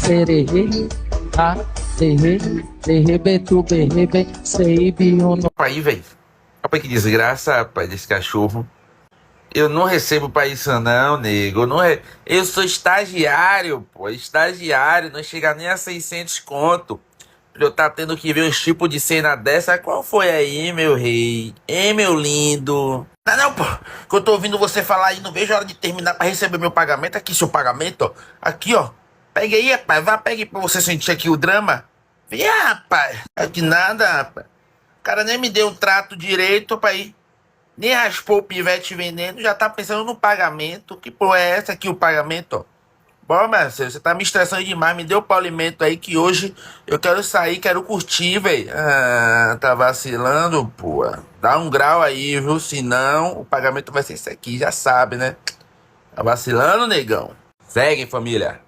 sererê, ah, terrê, terrebe, tu berrebe, sei, biono. Aí, velho. Rapaz, que desgraça, rapaz, desse cachorro. Eu não recebo pra isso não, nego. Eu sou estagiário, pô. Estagiário, não chega nem a 600 conto. Pra eu tá tendo que ver uns tipos de cena dessa. Qual foi aí, meu rei? Hein, meu lindo? Não, não, pô. Que eu tô ouvindo você falar aí, não vejo a hora de terminar pra receber meu pagamento. Aqui, seu pagamento, ó. Aqui, ó. Pega aí, rapaz. Vá, pegue pra você sentir aqui o drama. Vem, rapaz. Aqui nada, rapaz. O cara nem me deu um trato direito pra ir. Nem raspou o pivete vendendo, já tá pensando no pagamento. Que porra é essa aqui, o pagamento, ó? Bom, Marcelo, você tá me estressando demais. Me deu o paulimento aí que hoje eu quero sair, quero curtir, velho. Ah, tá vacilando, pô. Dá um grau aí, viu? Senão o pagamento vai ser esse aqui, já sabe, né? Tá vacilando, negão? Segue, família.